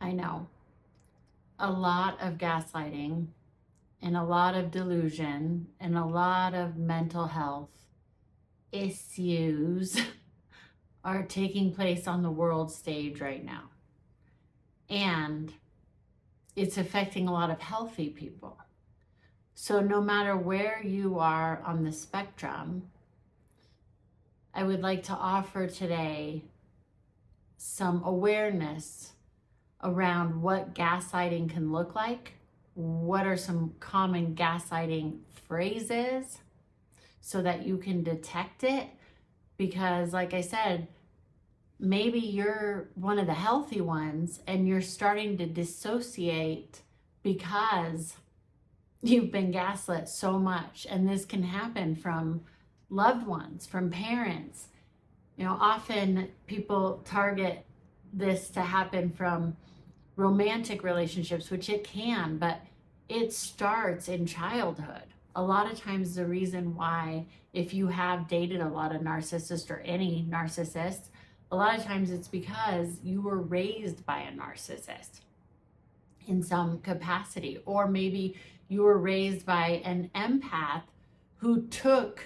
I know a lot of gaslighting and a lot of delusion and a lot of mental health issues are taking place on the world stage right now. And it's affecting a lot of healthy people. So no matter where you are on the spectrum, I would like to offer today some awareness around what gaslighting can look like. What are some common gaslighting phrases so that you can detect it? Because like I said, maybe you're one of the healthy ones and you're starting to dissociate because you've been gaslit so much. And this can happen from loved ones, from parents. You know, often people target this to happen from romantic relationships, which it can, but it starts in childhood. A lot of times the reason why, if you have dated a lot of narcissists or any narcissist, a lot of times it's because you were raised by a narcissist in some capacity, or maybe you were raised by an empath who took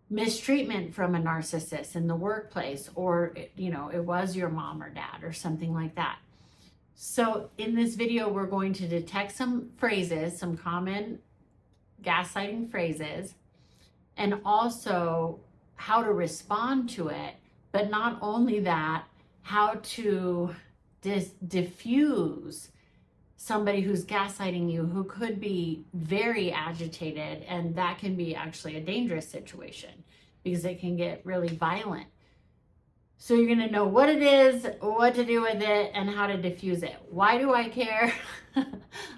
mistreatment from a narcissist in the workplace, or you know, it was your mom or dad or something like that. So in this video, we're going to detect some phrases, some common gaslighting phrases, and also how to respond to it. But not only that, how to diffuse somebody who's gaslighting you, who could be very agitated, and that can be actually a dangerous situation because it can get really violent. So you're going to know what it is, what to do with it, and how to diffuse it. Why do I care?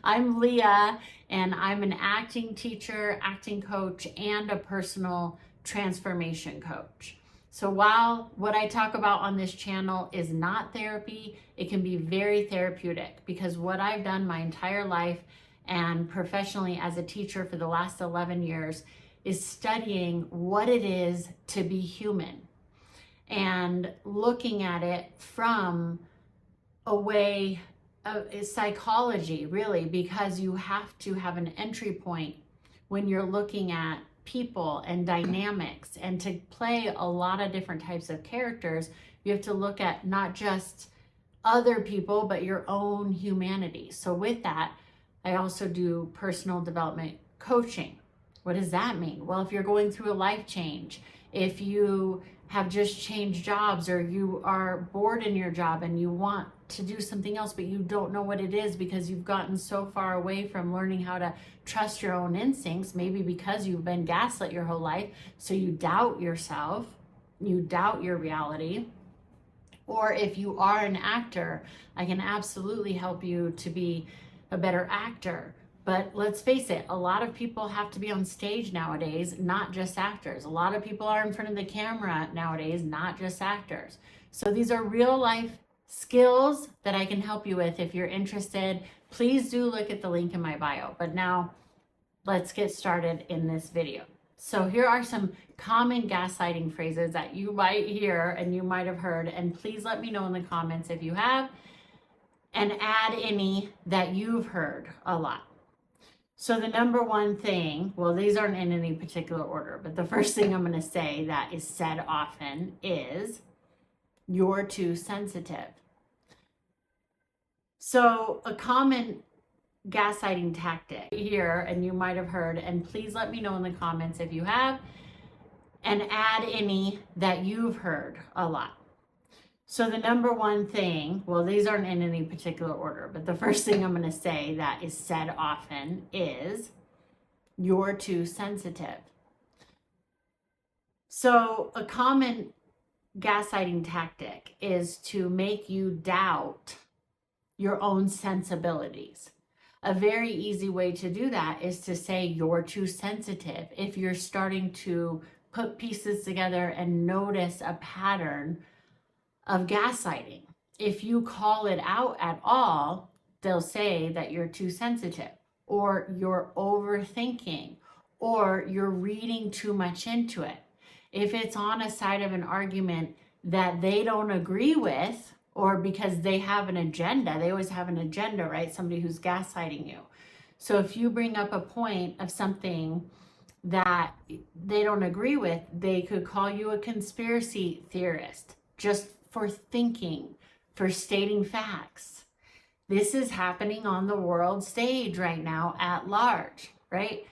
I'm Leah, and I'm an acting teacher, acting coach, and a personal transformation coach. So while what I talk about on this channel is not therapy, it can be very therapeutic, because what I've done my entire life and professionally as a teacher for the last 11 years is studying what it is to be human and looking at it from a way of psychology, really, because you have to have an entry point when you're looking at people and dynamics, and to play a lot of different types of characters, you have to look at not just other people, but your own humanity. So with that, I also do personal development coaching. What does that mean? Well, if you're going through a life change, if you have just changed jobs, or you are bored in your job and you want to do something else, but you don't know what it is because you've gotten so far away from learning how to trust your own instincts, maybe because you've been gaslit your whole life, so you doubt yourself, you doubt your reality. Or if you are an actor, I can absolutely help you to be a better actor. But let's face it, a lot of people have to be on stage nowadays, not just actors. A lot of people are in front of the camera nowadays, not just actors. So these are real life skills that I can help you with. If you're interested, please do look at the link in my bio. But now let's get started in this video. So here are some common gaslighting phrases that you might hear and you might have heard. And please let me know in the comments if you have, and add any that you've heard a lot. So the number one thing, well, these aren't in any particular order, but the first thing I'm going to say that is said often is, "You're too sensitive." So a common gaslighting tactic here, and you might have heard, and please let me know in the comments if you have, and add any that you've heard a lot. So the number one thing, well, these aren't in any particular order, but the first thing I'm going to say that is said often is, "You're too sensitive." So a common gaslighting tactic is to make you doubt your own sensibilities. A very easy way to do that is to say you're too sensitive. If you're starting to put pieces together and notice a pattern of gaslighting, if you call it out at all, they'll say that you're too sensitive, or you're overthinking, or you're reading too much into it. If it's on a side of an argument that they don't agree with, or because they have an agenda. They always have an agenda, right? Somebody who's gaslighting you. So if you bring up a point of something that they don't agree with, they could call you a conspiracy theorist just for thinking, for stating facts. This is happening on the world stage right now at large, right?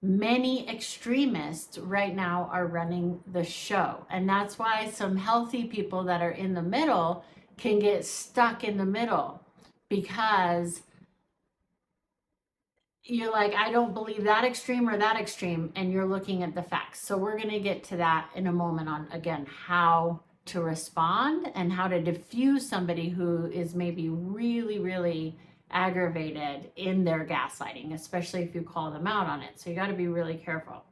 Many extremists right now are running the show. And that's why some healthy people that are in the middle can get stuck in the middle, because you're like, I don't believe that extreme or that extreme, and you're looking at the facts. So we're going to get to that in a moment on, again, how to respond and how to diffuse somebody who is maybe really, really aggravated in their gaslighting, especially if you call them out on it. So you got to be really careful.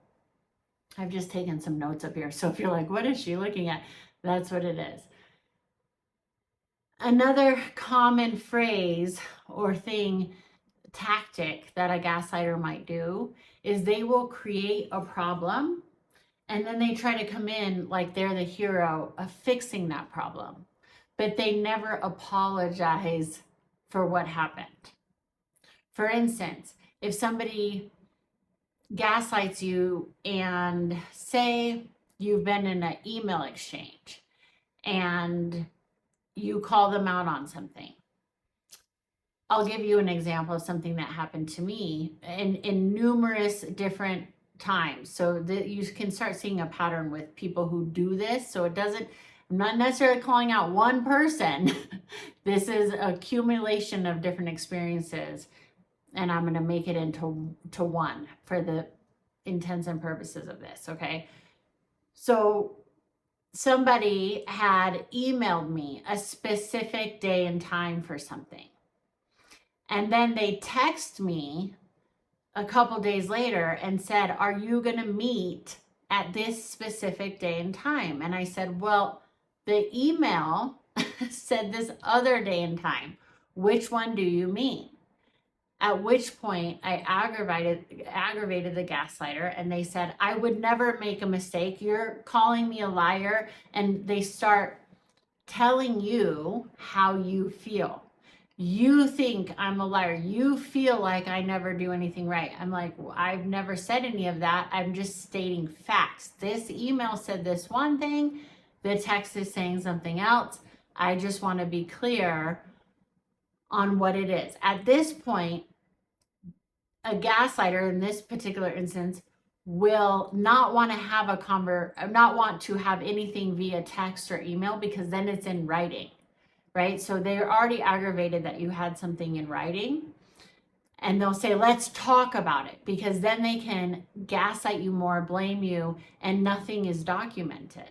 I've just taken some notes up here. So if you're like, what is she looking at? That's what it is. Another common phrase or tactic that a gaslighter might do is they will create a problem and then they try to come in like they're the hero of fixing that problem, but they never apologize for what happened. For instance, if somebody gaslights you and say you've been in an email exchange and you call them out on something. I'll give you an example of something that happened to me in numerous different times. So that you can start seeing a pattern with people who do this. So it doesn't, I'm not necessarily calling out one person. This is accumulation of different experiences, and I'm going to make it into one for the intents and purposes of this. Okay. So somebody had emailed me a specific day and time for something. And then they text me a couple days later and said, are you going to meet at this specific day and time? And I said, well, the email said this other day and time. Which one do you mean? At which point I aggravated the gaslighter, and they said, I would never make a mistake. You're calling me a liar. And they start telling you how you feel. You think I'm a liar. You feel like I never do anything right. I'm like, well, I've never said any of that. I'm just stating facts. This email said this one thing. The text is saying something else. I just want to be clear on what it is. At this point, a gaslighter in this particular instance will not want to have not want to have anything via text or email, because then it's in writing. Right? So they're already aggravated that you had something in writing, and they'll say, let's talk about it, because then they can gaslight you more, blame you, and nothing is documented.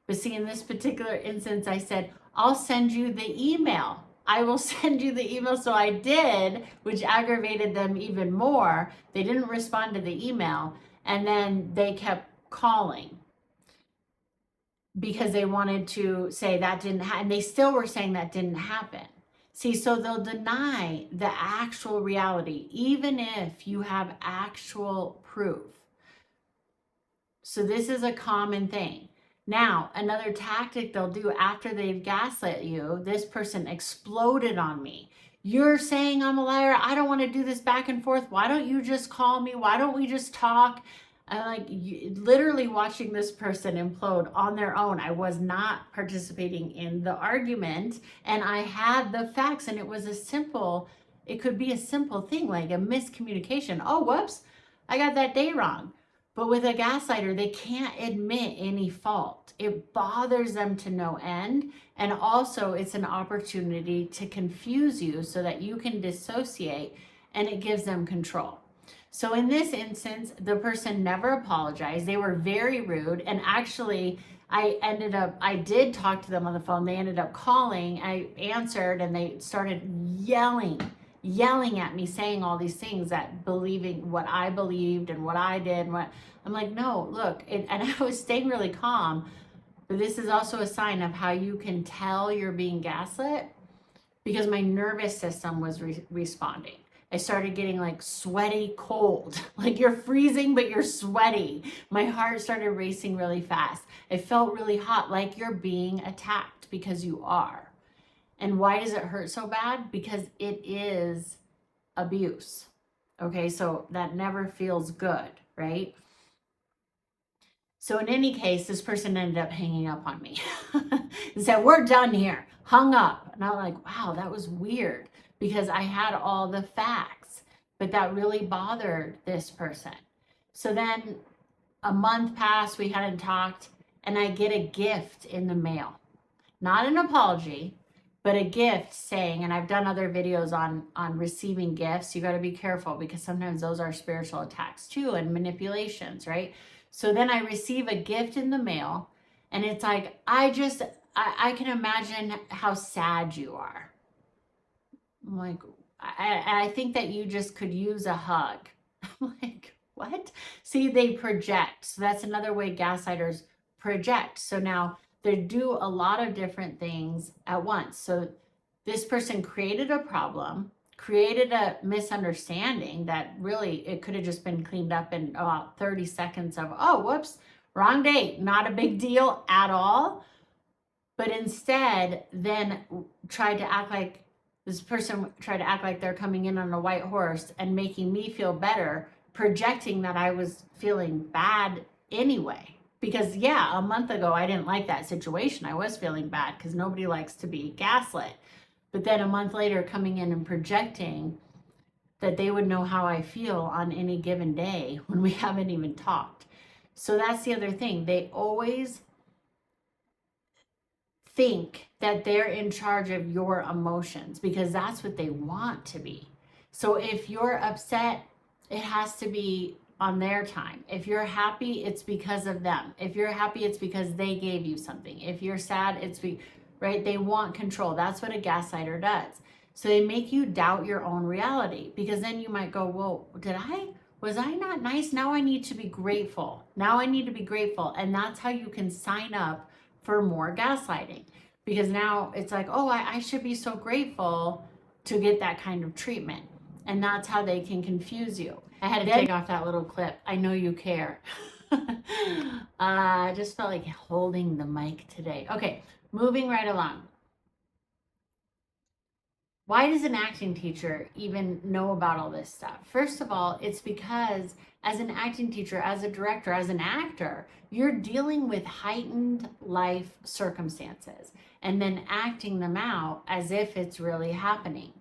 But see, in this particular instance, I said, I'll send you the email. I will send you the email. So I did, which aggravated them even more. They didn't respond to the email, and then they kept calling, because they wanted to say that didn't happen. And they still were saying that didn't happen. See, so they'll deny the actual reality, even if you have actual proof. So this is a common thing. Now, another tactic they'll do after they've gaslit you, this person exploded on me. You're saying I'm a liar. I don't want to do this back and forth. Why don't you just call me? Why don't we just talk? Literally watching this person implode on their own. I was not participating in the argument, and I had the facts, and it could be a simple thing like a miscommunication. Oh, whoops, I got that day wrong. But with a gaslighter, they can't admit any fault. It bothers them to no end. And also it's an opportunity to confuse you so that you can dissociate, and it gives them control. So in this instance, the person never apologized. They were very rude. And actually, I did talk to them on the phone. They ended up calling. I answered, and they started yelling at me, saying all these things, that believing what I believed and what I did. I'm like, no, look. And I was staying really calm. But this is also a sign of how you can tell you're being gaslit, because my nervous system was responding. I started getting like sweaty cold, like you're freezing, but you're sweaty. My heart started racing really fast. I felt really hot, like you're being attacked, because you are. And why does it hurt so bad? Because it is abuse. Okay, so that never feels good, right? So in any case, this person ended up hanging up on me and said, we're done here, hung up. And I'm like, wow, that was weird because I had all the facts, but that really bothered this person. So then a month passed, we hadn't talked, and I get a gift in the mail. Not an apology, but a gift saying, and I've done other videos on receiving gifts. You got to be careful because sometimes those are spiritual attacks too and manipulations, right? So then I receive a gift in the mail, and it's like, I can imagine how sad you are. I'm like, I think that you just could use a hug. I'm like, what? See, they project. So that's another way gaslighters project. So now they do a lot of different things at once. So this person created a problem, created a misunderstanding that really it could have just been cleaned up in about 30 seconds of, oh, whoops, wrong date, not a big deal at all. But instead then tried to act like they're coming in on a white horse and making me feel better, projecting that I was feeling bad anyway. Because yeah, a month ago, I didn't like that situation. I was feeling bad because nobody likes to be gaslit. But then a month later, coming in and projecting that they would know how I feel on any given day when we haven't even talked. So that's the other thing. They always think that they're in charge of your emotions because that's what they want to be. So if you're upset, it has to be on their time. If you're happy, it's because of them. If you're happy, it's because they gave you something. If you're sad, right? They want control. That's what a gaslighter does. So they make you doubt your own reality because then you might go, well, was I not nice? Now I need to be grateful. Now I need to be grateful. And that's how you can sign up for more gaslighting, because now it's like, oh, I should be so grateful to get that kind of treatment. And that's how they can confuse you. I had to take off that little clip. I know you care. I just felt like holding the mic today. Okay, moving right along. Why does an acting teacher even know about all this stuff? First of all, it's because as an acting teacher, as a director, as an actor, you're dealing with heightened life circumstances and then acting them out as if it's really happening.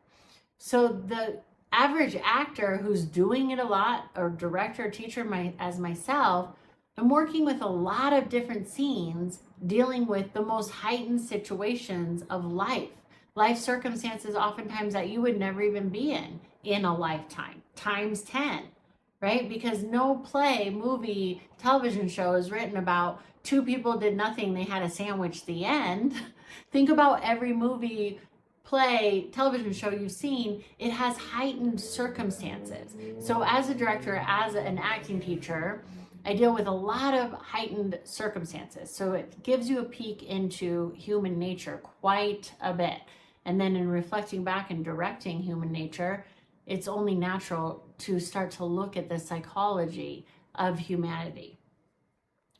So the average actor who's doing it a lot, or director or teacher as myself, I'm working with a lot of different scenes dealing with the most heightened situations of life circumstances oftentimes that you would never even be in a lifetime, times 10, right? Because no play, movie, television show is written about two people did nothing, they had a sandwich at the end. Think about every movie, play, television show you've seen, it has heightened circumstances. So as a director, as an acting teacher, I deal with a lot of heightened circumstances. So it gives you a peek into human nature quite a bit. And then in reflecting back and directing human nature, it's only natural to start to look at the psychology of humanity.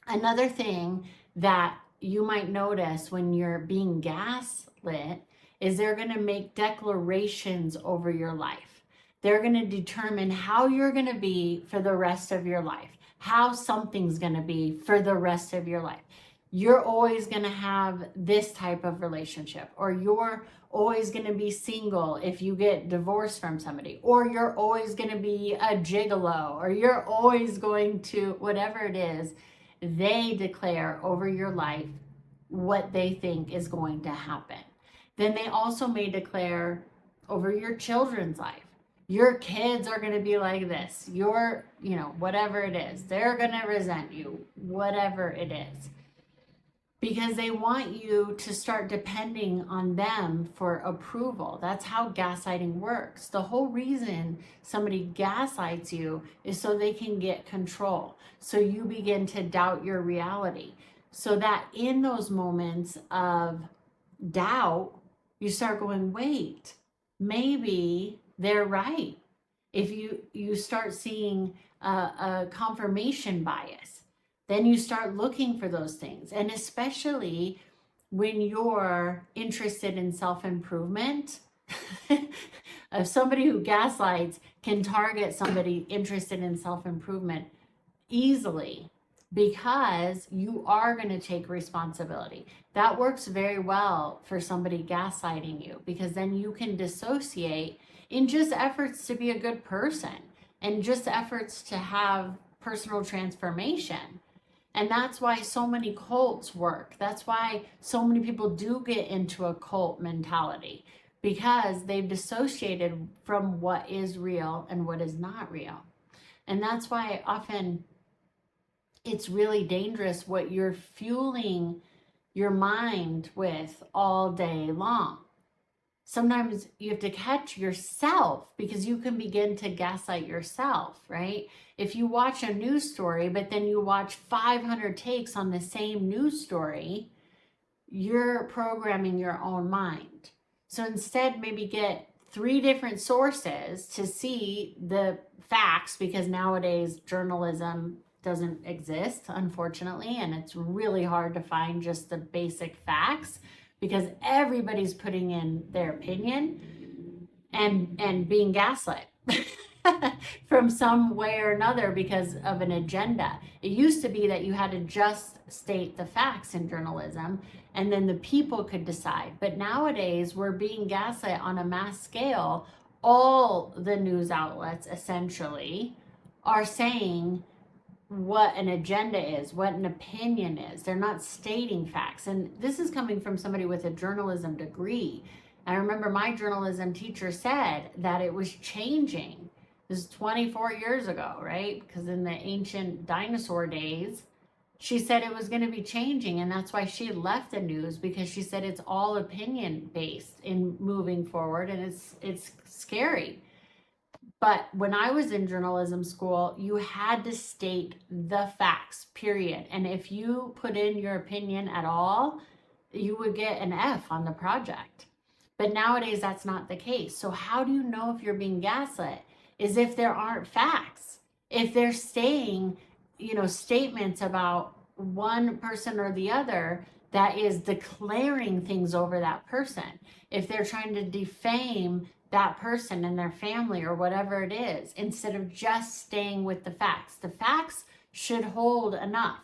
Another thing that you might notice when you're being gaslit is they're going to make declarations over your life. They're going to determine how you're going to be for the rest of your life, how something's going to be for the rest of your life. You're always going to have this type of relationship, or you're always going to be single if you get divorced from somebody, or you're always going to be a gigolo, or you're always going to, whatever it is, they declare over your life what they think is going to happen. Then they also may declare over your children's life. Your kids are going to be like this. Whatever it is, they're going to resent you, whatever it is. Because they want you to start depending on them for approval. That's how gaslighting works. The whole reason somebody gaslights you is so they can get control. So you begin to doubt your reality. So that in those moments of doubt, you start going, wait, maybe they're right. If you start seeing a confirmation bias, then you start looking for those things. And especially when you're interested in self-improvement. If somebody who gaslights can target somebody interested in self-improvement easily, because you are going to take responsibility. That works very well for somebody gaslighting you, because then you can dissociate in just efforts to be a good person and just efforts to have personal transformation. And that's why so many cults work. That's why so many people do get into a cult mentality, because they've dissociated from what is real and what is not real. And that's why often it's really dangerous what you're fueling your mind with all day long. Sometimes you have to catch yourself, because you can begin to gaslight yourself, right? If you watch a news story, but then you watch 500 takes on the same news story, you're programming your own mind. So instead, maybe get 3 different sources to see the facts, because nowadays journalism doesn't exist, unfortunately, and it's really hard to find just the basic facts, because everybody's putting in their opinion and being gaslit from some way or another because of an agenda. It used to be that you had to just state the facts in journalism, and then the people could decide. But nowadays, we're being gaslit on a mass scale. All the news outlets essentially are saying what an agenda is, what an opinion is. They're not stating facts. And this is coming from somebody with a journalism degree. I remember my journalism teacher said that it was changing. This is 24 years ago, right? Because in the ancient dinosaur days, she said it was going to be changing. And that's why she left the news, because she said it's all opinion based in moving forward. And it's scary. But when I was in journalism school, you had to state the facts, period. And if you put in your opinion at all, you would get an F on the project. But nowadays, that's not the case. So how do you know if you're being gaslit? Is if there aren't facts. If they're saying, statements about one person or the other that is declaring things over that person. If they're trying to defame that person and their family or whatever it is, instead of just staying with the facts. The facts should hold enough.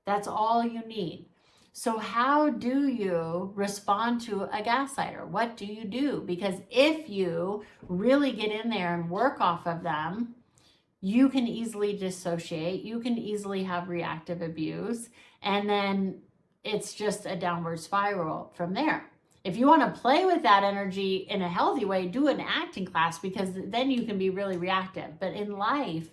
That's all you need. So how do you respond to a gaslighter? What do you do? Because if you really get in there and work off of them, you can easily dissociate. You can easily have reactive abuse. And then it's just a downward spiral from there. If you want to play with that energy in a healthy way, do an acting class, because then you can be really reactive. But in life,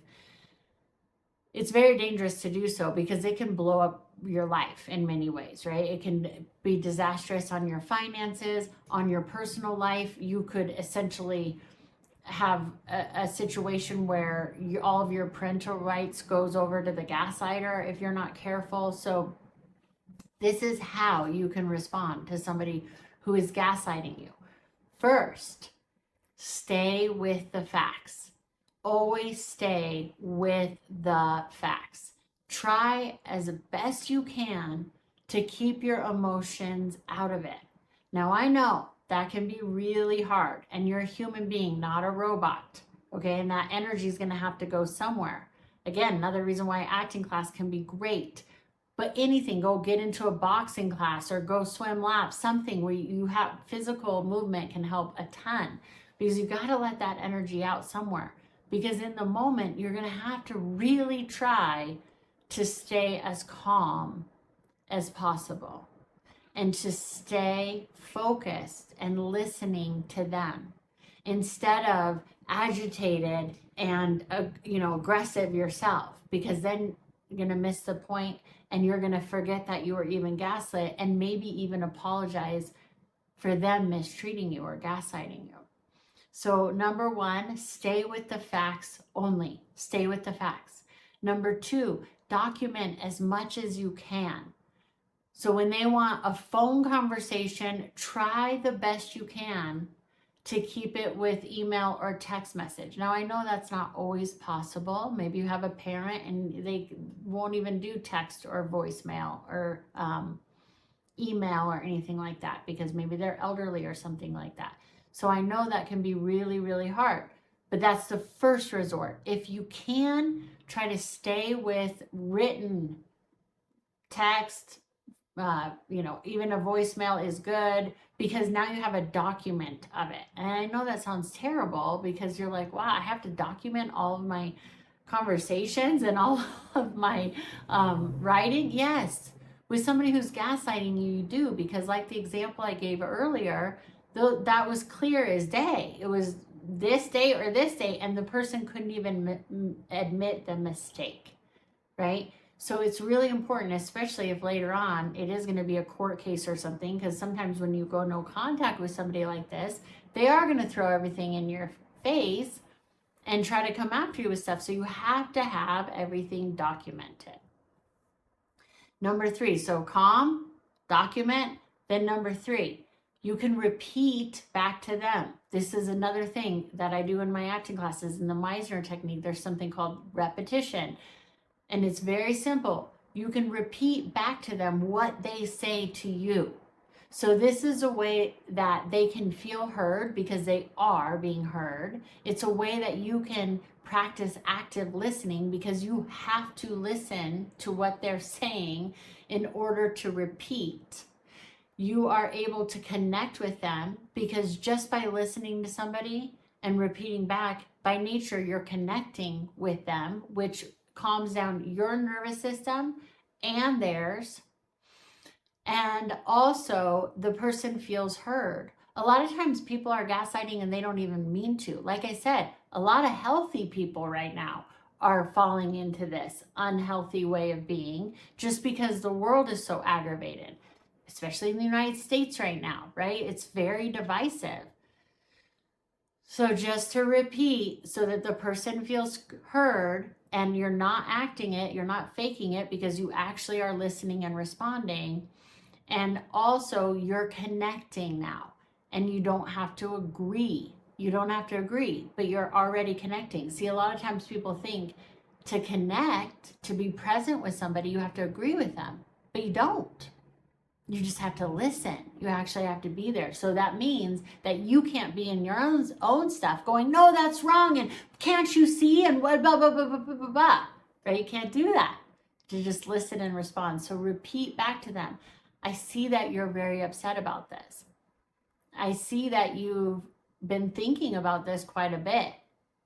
it's very dangerous to do so, because it can blow up your life in many ways, right? It can be disastrous on your finances, on your personal life. You could essentially have a situation where all of your parental rights goes over to the gaslighter if you're not careful. So this is how you can respond to somebody who is gaslighting you. First, stay with the facts. Always stay with the facts. Try as best you can to keep your emotions out of it. Now, I know that can be really hard, and you're a human being, not a robot, okay? And that energy is going to have to go somewhere. Again, another reason why acting class can be great. But anything, go get into a boxing class or go swim laps, something where you have physical movement can help a ton, because you got to let that energy out somewhere. Because in the moment, you're going to have to really try to stay as calm as possible and to stay focused and listening to them instead of agitated and aggressive yourself, because then you're going to miss the point. And you're going to forget that you were even gaslit, and maybe even apologize for them mistreating you or gaslighting you. So number 1, stay with the facts only. Stay with the facts. Number 2, document as much as you can. So when they want a phone conversation, try the best you can to keep it with email or text message. Now, I know that's not always possible. Maybe you have a parent and they won't even do text or voicemail or email or anything like that, because maybe they're elderly or something like that. So I know that can be really, really hard, but that's the first resort. If you can, try to stay with written text, even a voicemail is good, because now you have a document of it. And I know that sounds terrible, because you're like, wow, I have to document all of my conversations and all of my writing. Yes, with somebody who's gaslighting you, you do, because like the example I gave earlier, that was clear as day. It was this day or this day, and the person couldn't even admit the mistake, right? So it's really important, especially if later on it is going to be a court case or something, because sometimes when you go no contact with somebody like this, they are going to throw everything in your face and try to come after you with stuff. So you have to have everything documented. Number 3, so calm, document. Then number 3, you can repeat back to them. This is another thing that I do in my acting classes. In the Meisner technique, there's something called repetition. And it's very simple. You can repeat back to them what they say to you. So this is a way that they can feel heard, because they are being heard. It's a way that you can practice active listening, because you have to listen to what they're saying in order to repeat. You are able to connect with them, because just by listening to somebody and repeating back, by nature, you're connecting with them, which calms down your nervous system and theirs. And also the person feels heard. A lot of times people are gaslighting and they don't even mean to. Like I said, a lot of healthy people right now are falling into this unhealthy way of being, just because the world is so aggravated, especially in the United States right now, right? It's very divisive. So just to repeat, so that the person feels heard, and you're not acting it, you're not faking it, because you actually are listening and responding. And also you're connecting now, and you don't have to agree. You don't have to agree, but you're already connecting. See, a lot of times people think to connect, to be present with somebody, you have to agree with them, but you don't. You just have to listen. You actually have to be there. So that means that you can't be in your own stuff going, no, that's wrong, and can't you see, and what, blah, blah, blah, blah, blah, blah, blah. Right? You can't do that. You just listen and respond. So repeat back to them. I see that you're very upset about this. I see that you've been thinking about this quite a bit,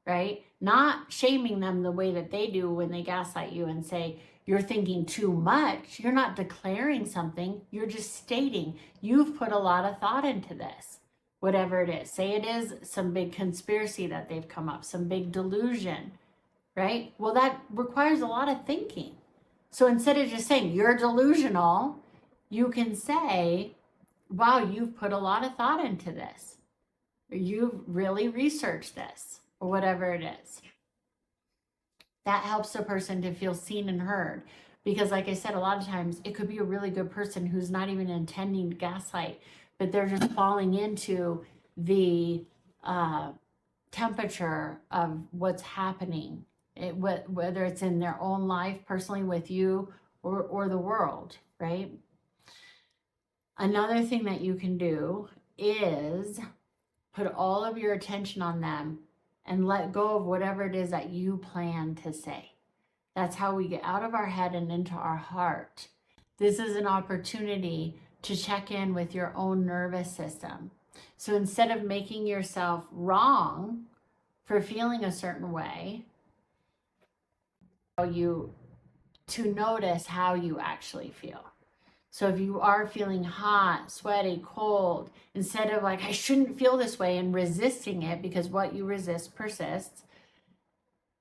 right? Not shaming them the way that they do when they gaslight you and say, you're thinking too much. You're not declaring something. You're just stating you've put a lot of thought into this, whatever it is. Say it is some big conspiracy that they've come up, some big delusion, right? Well, that requires a lot of thinking. So instead of just saying you're delusional, you can say, wow, you've put a lot of thought into this. You've really researched this, or whatever it is. That helps the person to feel seen and heard. Because like I said, a lot of times it could be a really good person who's not even intending to gaslight, but they're just falling into the temperature of what's happening, whether it's in their own life, personally with you, or the world, right? Another thing that you can do is put all of your attention on them and let go of whatever it is that you plan to say. That's how we get out of our head and into our heart. This is an opportunity to check in with your own nervous system. So instead of making yourself wrong for feeling a certain way, you to notice how you actually feel. So if you are feeling hot, sweaty, cold, instead of like, I shouldn't feel this way, and resisting it, because what you resist persists,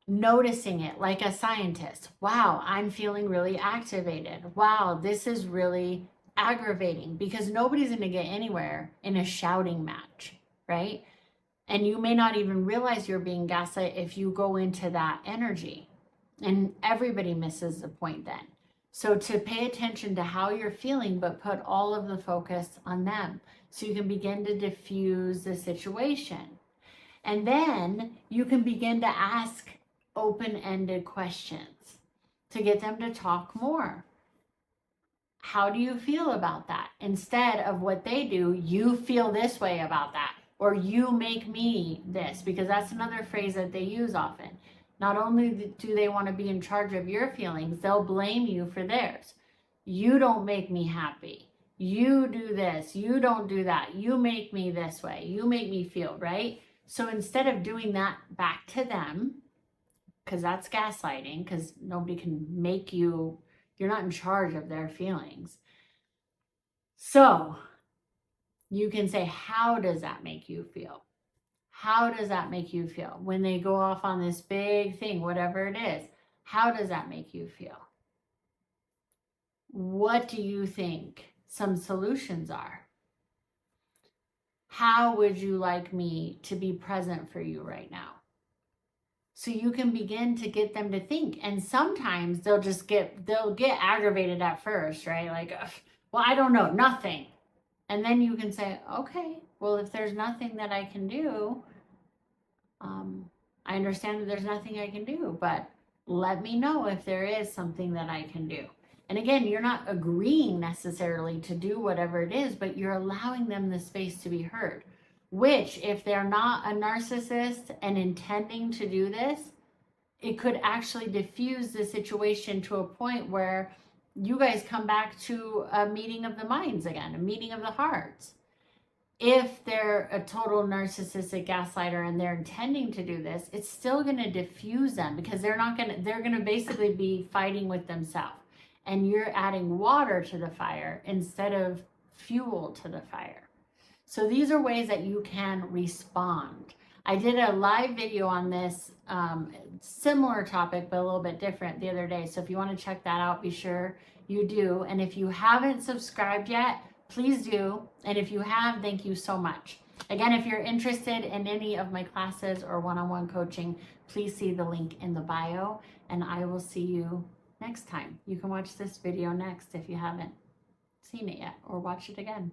noticing it like a scientist. Wow, I'm feeling really activated. Wow, this is really aggravating, because nobody's going to get anywhere in a shouting match, right? And you may not even realize you're being gaslit if you go into that energy, and everybody misses the point then. So to pay attention to how you're feeling, but put all of the focus on them, so you can begin to diffuse the situation. And then you can begin to ask open-ended questions to get them to talk more. how do you feel about that? Instead of what they do, you feel this way about that, or you make me this, because that's another phrase that they use often. Not only do they want to be in charge of your feelings, they'll blame you for theirs. You don't make me happy. You do this. You don't do that. You make me this way. You make me feel, right? So instead of doing that back to them, because that's gaslighting, because nobody can make you, you're not in charge of their feelings. So you can say, how does that make you feel? How does that make you feel? When they go off on this big thing, whatever it is, how does that make you feel? What do you think some solutions are? How would you like me to be present for you right now? So you can begin to get them to think. And sometimes they'll get aggravated at first, right? Like, well, I don't know, nothing. And then you can say, okay, well, if there's nothing that I can do, I understand that there's nothing I can do, but let me know if there is something that I can do. And again, you're not agreeing necessarily to do whatever it is, but you're allowing them the space to be heard. Which, if they're not a narcissist and intending to do this, it could actually diffuse the situation to a point where you guys come back to a meeting of the minds again, a meeting of the hearts. If they're a total narcissistic gaslighter and they're intending to do this, it's still going to diffuse them, because they're going to basically be fighting with themselves. And you're adding water to the fire instead of fuel to the fire. So these are ways that you can respond. I did a live video on this similar topic, but a little bit different the other day. So if you want to check that out, be sure you do. And if you haven't subscribed yet, please do. And if you have, thank you so much. Again, if you're interested in any of my classes or one-on-one coaching, please see the link in the bio, and I will see you next time. You can watch this video next if you haven't seen it yet, or watch it again.